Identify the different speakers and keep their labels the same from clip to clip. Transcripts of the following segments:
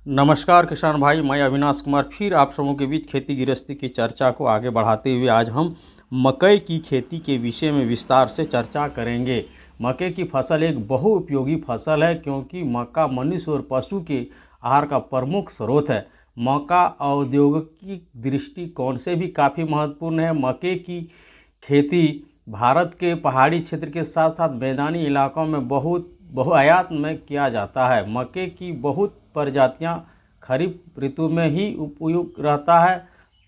Speaker 1: नमस्कार किसान भाई, मैं अविनाश कुमार फिर आप सबों के बीच खेती गृहस्थी की चर्चा को आगे बढ़ाते हुए आज हम मकई की खेती के विषय में विस्तार से चर्चा करेंगे। मकई की फसल एक बहुउपयोगी फसल है क्योंकि मक्का मनुष्य और पशु के आहार का प्रमुख स्रोत है। मक्का औद्योगिक दृष्टिकोण से भी काफ़ी महत्वपूर्ण है। मक्के की खेती भारत के पहाड़ी क्षेत्र के साथ साथ मैदानी इलाकों में बहुआयात में किया जाता है। मक्के की बहुत प्रजातियां खरीफ ऋतु में ही उपयुक्त रहता है,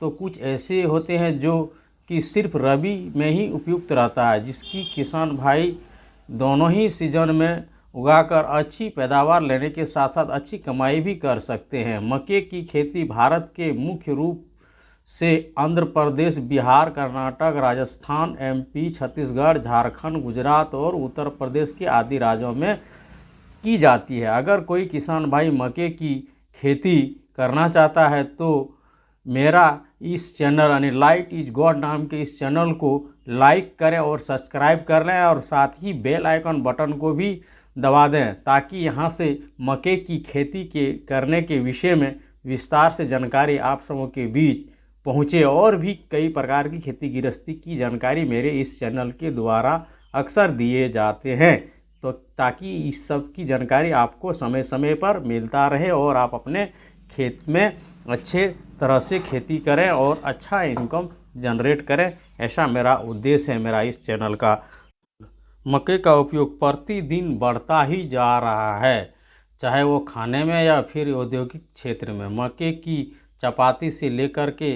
Speaker 1: तो कुछ ऐसे होते हैं जो कि सिर्फ रबी में ही उपयुक्त रहता है, जिसकी किसान भाई दोनों ही सीजन में उगाकर अच्छी पैदावार लेने के साथ साथ अच्छी कमाई भी कर सकते हैं। मक्के की खेती भारत के मुख्य रूप से आंध्र प्रदेश, बिहार, कर्नाटक, राजस्थान, एमपी, छत्तीसगढ़, झारखंड, गुजरात और उत्तर प्रदेश के आदि राज्यों में की जाती है। अगर कोई किसान भाई मक्के की खेती करना चाहता है तो मेरा इस चैनल यानी लाइट इज गॉड नाम के इस चैनल को लाइक करें और सब्सक्राइब कर लें और साथ ही बेल आइकन बटन को भी दबा दें, ताकि यहाँ से मक्के की खेती के करने के विषय में विस्तार से जानकारी आप सबों के बीच पहुँचे। और भी कई प्रकार की खेती गृहस्थी की जानकारी मेरे इस चैनल के द्वारा अक्सर दिए जाते हैं, तो ताकि इस सब की जानकारी आपको समय समय पर मिलता रहे और आप अपने खेत में अच्छे तरह से खेती करें और अच्छा इनकम जनरेट करें। ऐसा मेरा उद्देश्य है मेरा इस चैनल का। मक्के का उपयोग प्रतिदिन बढ़ता ही जा रहा है, चाहे वो खाने में या फिर औद्योगिक क्षेत्र में। मक्के की चपाती से लेकर के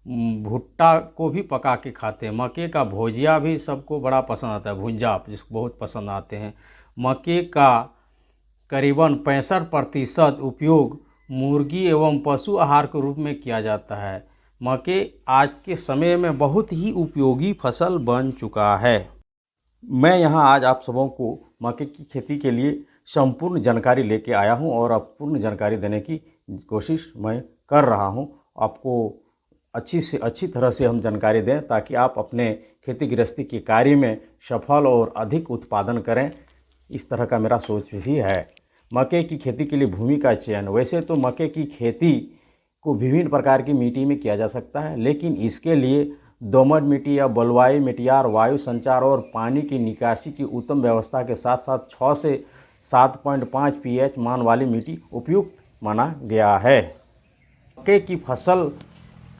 Speaker 1: भुट्टा को भी पका के खाते हैं। मक्के का भुजिया भी सबको बड़ा पसंद आता है, भुंजा जिसको बहुत पसंद आते हैं। मक्के का करीबन 65% उपयोग मुर्गी एवं पशु आहार के रूप में किया जाता है। मक्के आज के समय में बहुत ही उपयोगी फसल बन चुका है। मैं यहाँ आज आप सबों को मक्के की खेती के लिए संपूर्ण जानकारी लेके आया हूँ और अब पूर्ण जानकारी देने की कोशिश मैं कर रहा हूँ। आपको अच्छी से अच्छी तरह से हम जानकारी दें ताकि आप अपने खेती गृहस्थी के कार्य में सफल और अधिक उत्पादन करें, इस तरह का मेरा सोच भी है। मक्के की खेती के लिए भूमि का चयन, वैसे तो मक्के की खेती को विभिन्न प्रकार की मिट्टी में किया जा सकता है, लेकिन इसके लिए दोमट मिट्टी या बलुआई मिट्टियार वायु संचार और पानी की निकासी की उत्तम व्यवस्था के साथ साथ 6 से 7.5 pH मान वाली मिट्टी उपयुक्त माना गया है। मक्के की फसल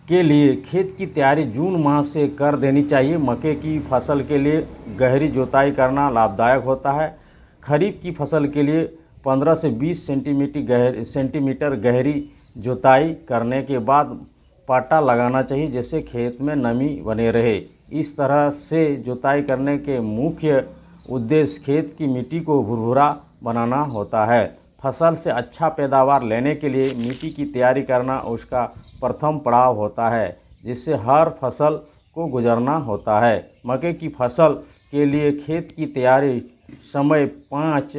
Speaker 1: के लिए खेत की तैयारी जून माह से कर देनी चाहिए। मक्के की फसल के लिए गहरी जुताई करना लाभदायक होता है। खरीफ की फसल के लिए 15 से 20 सेंटीमीटर गहरी जुताई करने के बाद पाटा लगाना चाहिए, जिससे खेत में नमी बने रहे। इस तरह से जुताई करने के मुख्य उद्देश्य खेत की मिट्टी को भुरभुरा बनाना होता है। फसल से अच्छा पैदावार लेने के लिए मिट्टी की तैयारी करना उसका प्रथम पड़ाव होता है, जिससे हर फसल को गुजरना होता है। मक्के की फसल के लिए खेत की तैयारी समय 5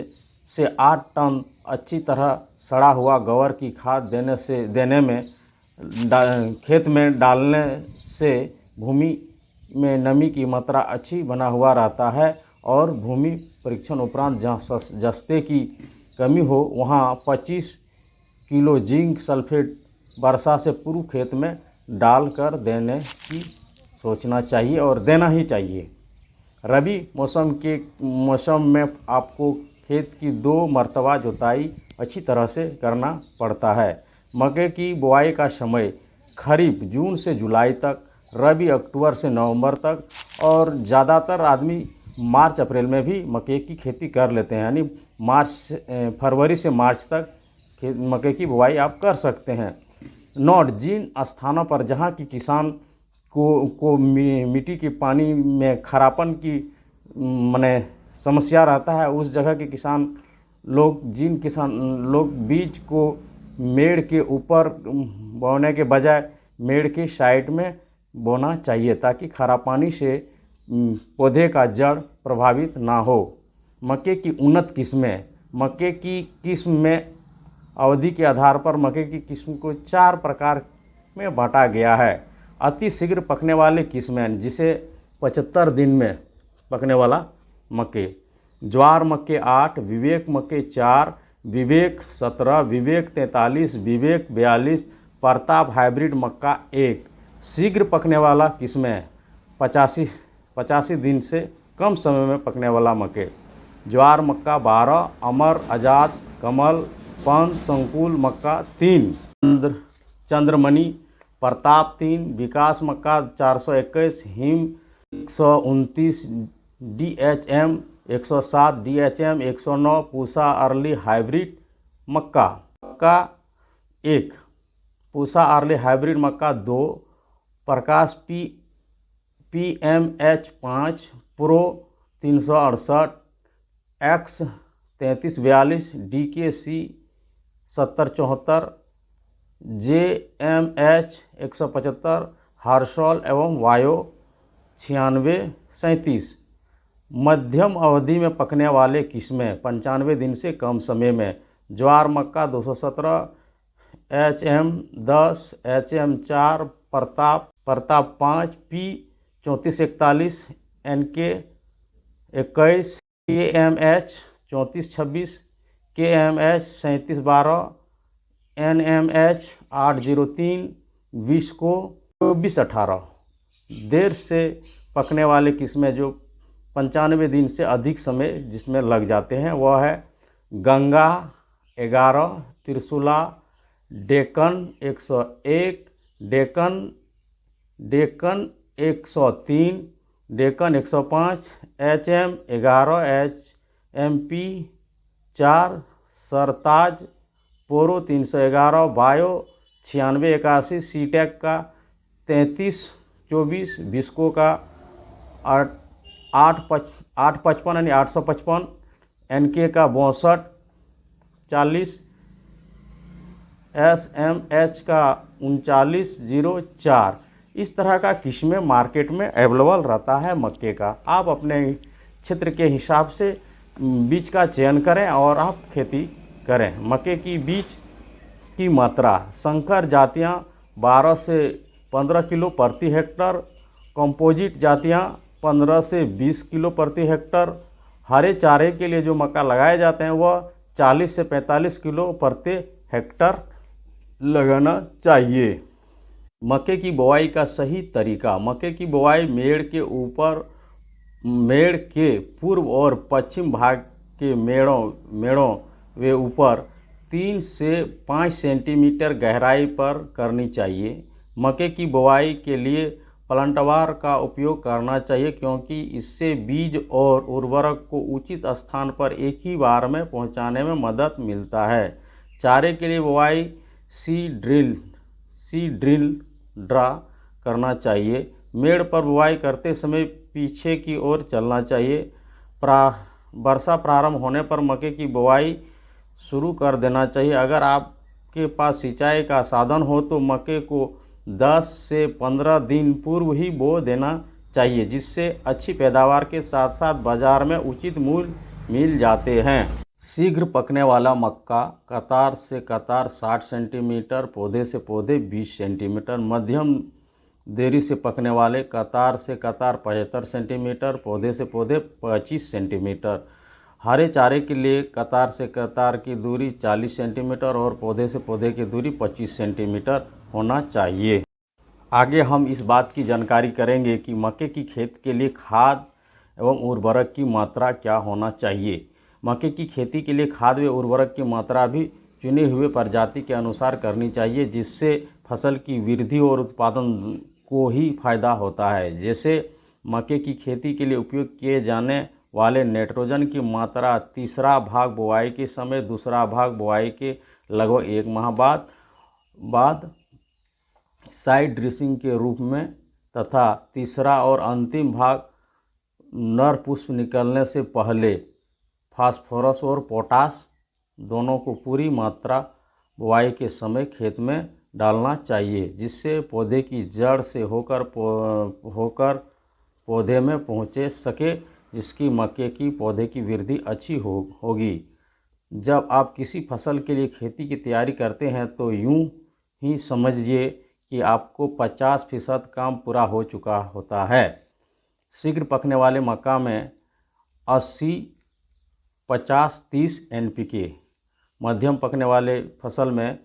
Speaker 1: से 8 टन अच्छी तरह सड़ा हुआ गोबर की खाद खेत में डालने से भूमि में नमी की मात्रा अच्छी बना हुआ रहता है और भूमि परीक्षण उपरांत जहाँ जस्ते की कमी हो वहाँ 25 किलो जिंक सल्फेट वर्षा से पूर्व खेत में डालकर देने की सोचना चाहिए और देना ही चाहिए। रबी मौसम में आपको खेत की 2 मरतबा जुताई अच्छी तरह से करना पड़ता है। मक्के की बुआई का समय खरीफ जून से जुलाई तक, रबी अक्टूबर से नवंबर तक और ज़्यादातर आदमी मार्च अप्रैल में भी मक्के की खेती कर लेते हैं, यानी फरवरी से मार्च तक मक्के की बुआई आप कर सकते हैं। नोट: जिन स्थानों पर जहाँ की किसान को मिट्टी के पानी में खरापन की माने समस्या रहता है, उस जगह के किसान लोग बीज को मेड़ के ऊपर बोने के बजाय मेड़ के साइड में बोना चाहिए, ताकि खरा पानी से पौधे का जड़ प्रभावित ना हो। मक्के की उन्नत किस्में: मक्के की किस्म में अवधि के आधार पर मक्के की किस्म को 4 प्रकार में बांटा गया है। अति शीघ्र पकने वाले किस्में, जिसे 75 दिन में पकने वाला मक्के, ज्वार मक्के 8, विवेक मक्के 4, विवेक 17, विवेक 43, विवेक 42, प्रताप हाइब्रिड मक्का 1। शीघ्र पकने वाला किस्में 85 दिन से कम समय में पकने वाला मक्के। ज्वार मक्का 12, अमर, आज़ाद, कमल, पंत, संकुल मक्का 3, चंद्रमणि, प्रताप 3, विकास मक्का 421, Him 129, DHM 107, DHM 109, Pusa early hybrid मक्का 1, पूसा अर्ली हाइब्रिड मक्का 2, Prakash PMH 5, pro 368, X 3342, DKC 7074, JMH 175, Harshal एवं वायो 9637। मध्यम अवधि में पकने वाले किस्में 95 दिन से कम समय में। ज्वार मक्का 217, HM 10, HM 4, Pratap 5, P 3441, NK 21, KMH 3426, KMH 3712, NMH 803, visco 2418। देर से पकने वाले किस्में जो 95 दिन से अधिक समय जिसमें लग जाते हैं वह है गंगा 11, त्रिशूला, डेक्कन 101, डेक्कन 103, डेक्कन 105, HM 11, HMP 4, सरताज, पोरो 311, बायो 9681, सीटेक का 3324, विस्को का 855 यानी 855, NK का 6240, SMH का 3904। इस तरह का किस्में मार्केट में अवेलेबल रहता है मक्के का। आप अपने क्षेत्र के हिसाब से बीज का चयन करें और आप खेती करें। मक्के की बीज की मात्रा, संकर जातियां 12 से 15 किलो प्रति हेक्टर, कंपोजिट जातियां 15 से 20 किलो प्रति हेक्टर। हरे चारे के लिए जो मक्का लगाए जाते हैं वह 40 से 45 किलो प्रति हेक्टर लगाना चाहिए। मक्के की बुआई का सही तरीका। मक्के की बुआई मेड़ के पूर्व और पश्चिम भाग के मेड़ों वे ऊपर 3 से 5 सेंटीमीटर गहराई पर करनी चाहिए। मक्के की बुआई के लिए प्लांटवार का उपयोग करना चाहिए क्योंकि इससे बीज और उर्वरक को उचित स्थान पर एक ही बार में पहुंचाने में मदद मिलता है। चारे के लिए बुआई सी ड्रिल ड्रा करना चाहिए। मेड़ पर बुआई करते समय पीछे की ओर चलना चाहिए। वर्षा प्रारंभ होने पर मक्के की बुआई शुरू कर देना चाहिए। अगर आपके पास सिंचाई का साधन हो तो मक्के को 10 से 15 दिन पूर्व ही बो देना चाहिए, जिससे अच्छी पैदावार के साथ साथ बाजार में उचित मूल्य मिल जाते हैं। शीघ्र पकने वाला मक्का कतार से कतार 60 सेंटीमीटर, पौधे से पौधे 20 सेंटीमीटर। मध्यम देरी से पकने वाले कतार से कतार 75 सेंटीमीटर, पौधे से पौधे 25 सेंटीमीटर। हरे चारे के लिए कतार से कतार की दूरी 40 सेंटीमीटर और पौधे से पौधे की दूरी 25 सेंटीमीटर होना चाहिए। आगे हम इस बात की जानकारी करेंगे कि मक्के की खेती के लिए खाद एवं उर्वरक की मात्रा क्या होना चाहिए। मक्के की खेती के लिए खाद व उर्वरक की मात्रा भी चुने हुए प्रजाति के अनुसार करनी चाहिए, जिससे फसल की वृद्धि और उत्पादन को ही फायदा होता है। जैसे मक्के की खेती के लिए उपयोग किए जाने वाले नाइट्रोजन की मात्रा तीसरा भाग बुआई के समय, दूसरा भाग बुआई के लगभग 1 माह बाद साइड ड्रेसिंग के रूप में तथा तीसरा और अंतिम भाग नर पुष्प निकलने से पहले फास्फोरस और पोटास दोनों को पूरी मात्रा बुआई के समय खेत में डालना चाहिए, जिससे पौधे की जड़ से होकर पौधे में पहुँचे सके, जिसकी मक्के की पौधे की वृद्धि अच्छी होगी। जब आप किसी फसल के लिए खेती की तैयारी करते हैं तो यूं ही समझिए कि आपको 50% काम पूरा हो चुका होता है। शीघ्र पकने वाले मक्का में 80-50-30 NPK मध्यम पकने वाले फसल में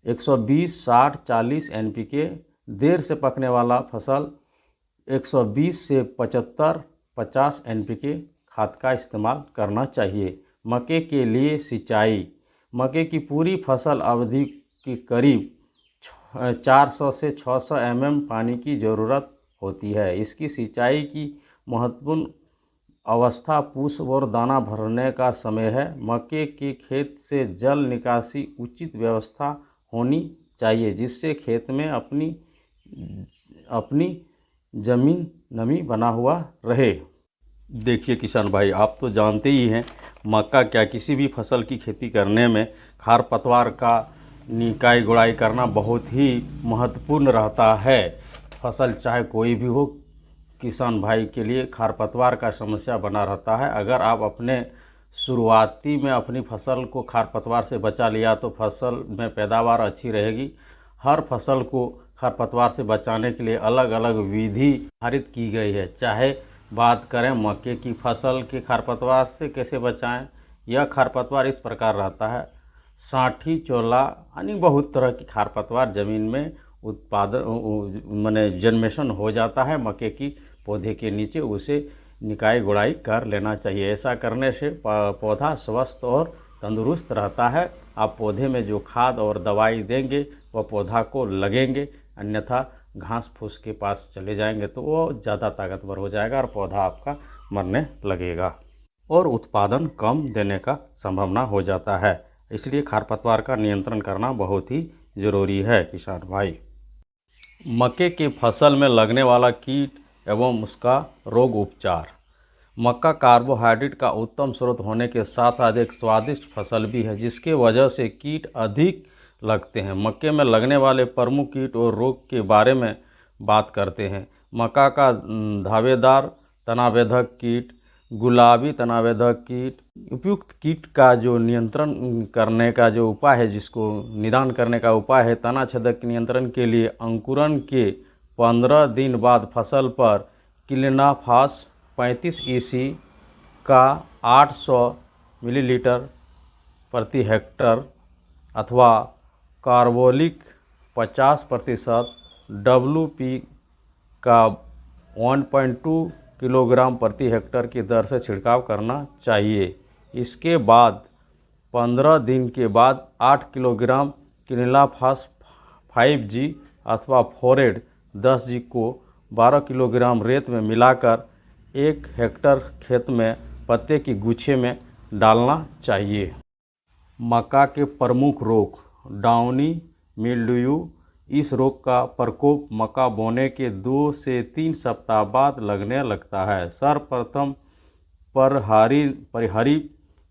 Speaker 1: 120, 60, 40 NPK, देर से पकने वाला फसल 120 से 75, 50 NPK खाद का इस्तेमाल करना चाहिए। मक्के के लिए सिंचाई। मक्के की पूरी फसल अवधि की करीब 400 से 600 mm पानी की ज़रूरत होती है। इसकी सिंचाई की महत्वपूर्ण अवस्था पूष और दाना भरने का समय है। मक्के के खेत से जल निकासी उचित व्यवस्था होनी चाहिए, जिससे खेत में अपनी ज़मीन नमी बना हुआ रहे। देखिए किसान भाई, आप तो जानते ही हैं मक्का क्या किसी भी फसल की खेती करने में खरपतवार का निकाई गुड़ाई करना बहुत ही महत्वपूर्ण रहता है। फसल चाहे कोई भी हो, किसान भाई के लिए खरपतवार का समस्या बना रहता है। अगर आप अपने शुरुआती में अपनी फसल को खरपतवार से बचा लिया तो फसल में पैदावार अच्छी रहेगी। हर फसल को खरपतवार से बचाने के लिए अलग अलग विधि निर्धारित की गई है। चाहे बात करें मक्के की फसल के खरपतवार से कैसे बचाएं, यह खरपतवार इस प्रकार रहता है। साठी, चोला यानी बहुत तरह की खरपतवार ज़मीन में उत्पादन जन्मेशन हो जाता है। मक्के की पौधे के नीचे उसे निकाई गुड़ाई कर लेना चाहिए। ऐसा करने से पौधा स्वस्थ और तंदुरुस्त रहता है। आप पौधे में जो खाद और दवाई देंगे वह पौधा को लगेंगे, अन्यथा घास फूस के पास चले जाएंगे तो वो ज़्यादा ताकतवर हो जाएगा और पौधा आपका मरने लगेगा और उत्पादन कम देने का संभावना हो जाता है। इसलिए खरपतवार का नियंत्रण करना बहुत ही ज़रूरी है किसान भाई। मक्के के फसल में लगने वाला कीट एवं उसका रोग उपचार। मक्का कार्बोहाइड्रेट का उत्तम स्रोत होने के साथ साथ एक स्वादिष्ट फसल भी है, जिसके वजह से कीट अधिक लगते हैं। मक्के में लगने वाले प्रमुख कीट और रोग के बारे में बात करते हैं। मक्का का धावेदार तनावेधक कीट, गुलाबी तनावेधक कीट। उपयुक्त कीट का जो नियंत्रण करने का जो उपाय है, जिसको निदान करने का उपाय है, तना छेदक नियंत्रण के लिए अंकुरण के 15 दिन बाद फसल पर क्लिनाफास 35 EC का 800 मिलीलीटर प्रति हेक्टर अथवा कार्बोलिक 50% WP का 1.2 किलोग्राम प्रति हेक्टर की दर से छिड़काव करना चाहिए। इसके बाद 15 दिन के बाद 8 किलोग्राम क्लिनाफास 5G अथवा फोरेट 10G को 12 किलोग्राम रेत में मिलाकर 1 हेक्टर खेत में पत्ते की गुच्छे में डालना चाहिए। मक्का के प्रमुख रोग। Downy mildew. इस रोग का प्रकोप मक्का बोने के 2 से 3 सप्ताह बाद लगने लगता है। सर्वप्रथम परिहरी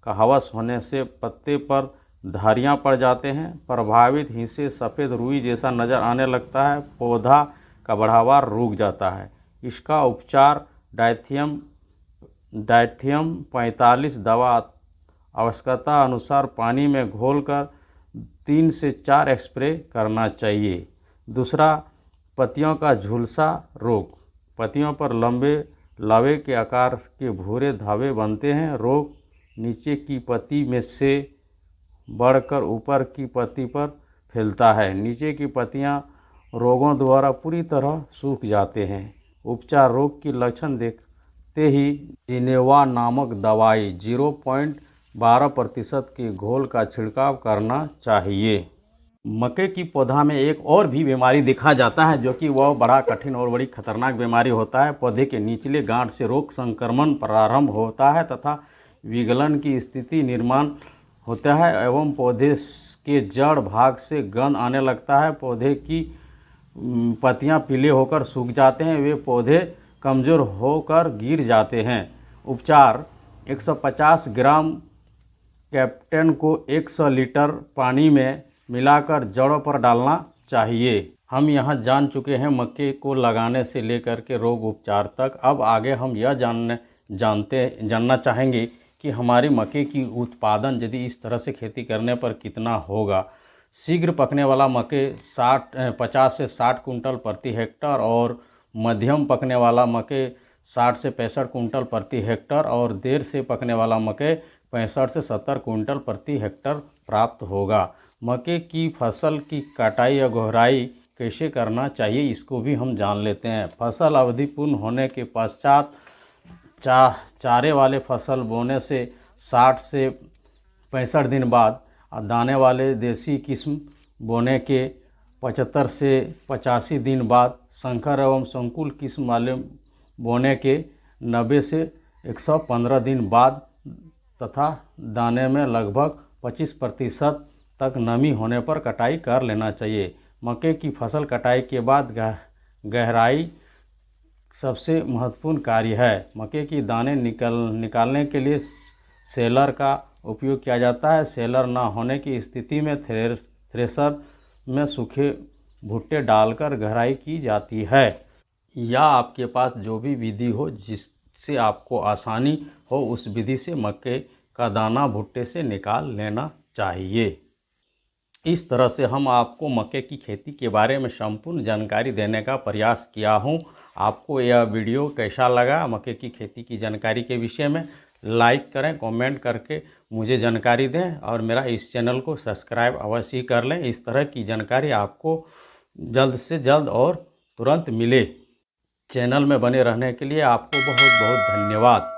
Speaker 1: का हवस होने से पत्ते पर धारियां पड़ जाते हैं। प्रभावित हिस्से सफ़ेद रुई जैसा नज़र आने लगता है। पौधा का बढ़ावा रुक जाता है। इसका उपचार डायथियम 45 दवा आवश्यकता अनुसार पानी में घोलकर 3 से 4 स्प्रे करना चाहिए। दूसरा, पत्तियों का झुलसा रोग। पत्तियों पर लंबे लावे के आकार के भूरे धावे बनते हैं। रोग नीचे की पत्ती में से बढ़कर ऊपर की पत्ती पर फैलता है। नीचे की पत्तियां रोगों द्वारा पूरी तरह सूख जाते हैं। उपचार। रोग के लक्षण देखते ही जिनेवा नामक दवाई 0.12% के घोल का छिड़काव करना चाहिए। मक्के की पौधा में एक और भी बीमारी देखा जाता है, जो कि वह बड़ा कठिन और बड़ी खतरनाक बीमारी होता है। पौधे के निचले गांठ से रोग संक्रमण प्रारंभ होता है तथा विगलन की स्थिति निर्माण होता है एवं पौधे के जड़ भाग से गंध आने लगता है। पौधे की पत्तियां पीले होकर सूख जाते हैं। वे पौधे कमज़ोर होकर गिर जाते हैं। उपचार। 150 ग्राम कैप्टेन को 100 लीटर पानी में मिलाकर जड़ों पर डालना चाहिए। हम यहाँ जान चुके हैं मक्के को लगाने से लेकर के रोग उपचार तक। अब आगे हम यह जानना चाहेंगे कि हमारी मक्के की उत्पादन यदि इस तरह से खेती करने पर कितना होगा। शीघ्र पकने वाला मक्के 50 से 60 कुंटल प्रति हेक्टर और मध्यम पकने वाला मक्के 60 से 65 कुंटल प्रति हेक्टर और देर से पकने वाला मक्के 65 से 70 कुंटल प्रति हेक्टर प्राप्त होगा। मक्के की फसल की कटाई या गोहराई कैसे करना चाहिए, इसको भी हम जान लेते हैं। फसल अवधि पूर्ण होने के पश्चात चारे वाले फसल बोने से 60 से 65 दिन बाद, दाने वाले देसी किस्म बोने के 75 से 85 दिन बाद, संकर एवं संकुल किस्म वाले बोने के 90 से 115 दिन बाद तथा दाने में लगभग 25% तक नमी होने पर कटाई कर लेना चाहिए। मक्के की फसल कटाई के बाद गहराई सबसे महत्वपूर्ण कार्य है। मक्के की दाने निकालने के लिए सेलर का उपयोग किया जाता है। सेलर ना होने की स्थिति में थ्रेशर में सूखे भुट्टे डालकर गहराई की जाती है, या आपके पास जो भी विधि हो जिससे आपको आसानी हो, उस विधि से मक्के का दाना भुट्टे से निकाल लेना चाहिए। इस तरह से हम आपको मक्के की खेती के बारे में संपूर्ण जानकारी देने का प्रयास किया हूँ। आपको यह वीडियो कैसा लगा, मक्के की खेती की जानकारी के विषय में, लाइक करें, कमेंट करके मुझे जानकारी दें और मेरा इस चैनल को सब्सक्राइब अवश्य ही कर लें। इस तरह की जानकारी आपको जल्द से जल्द और तुरंत मिले। चैनल में बने रहने के लिए आपको बहुत बहुत धन्यवाद।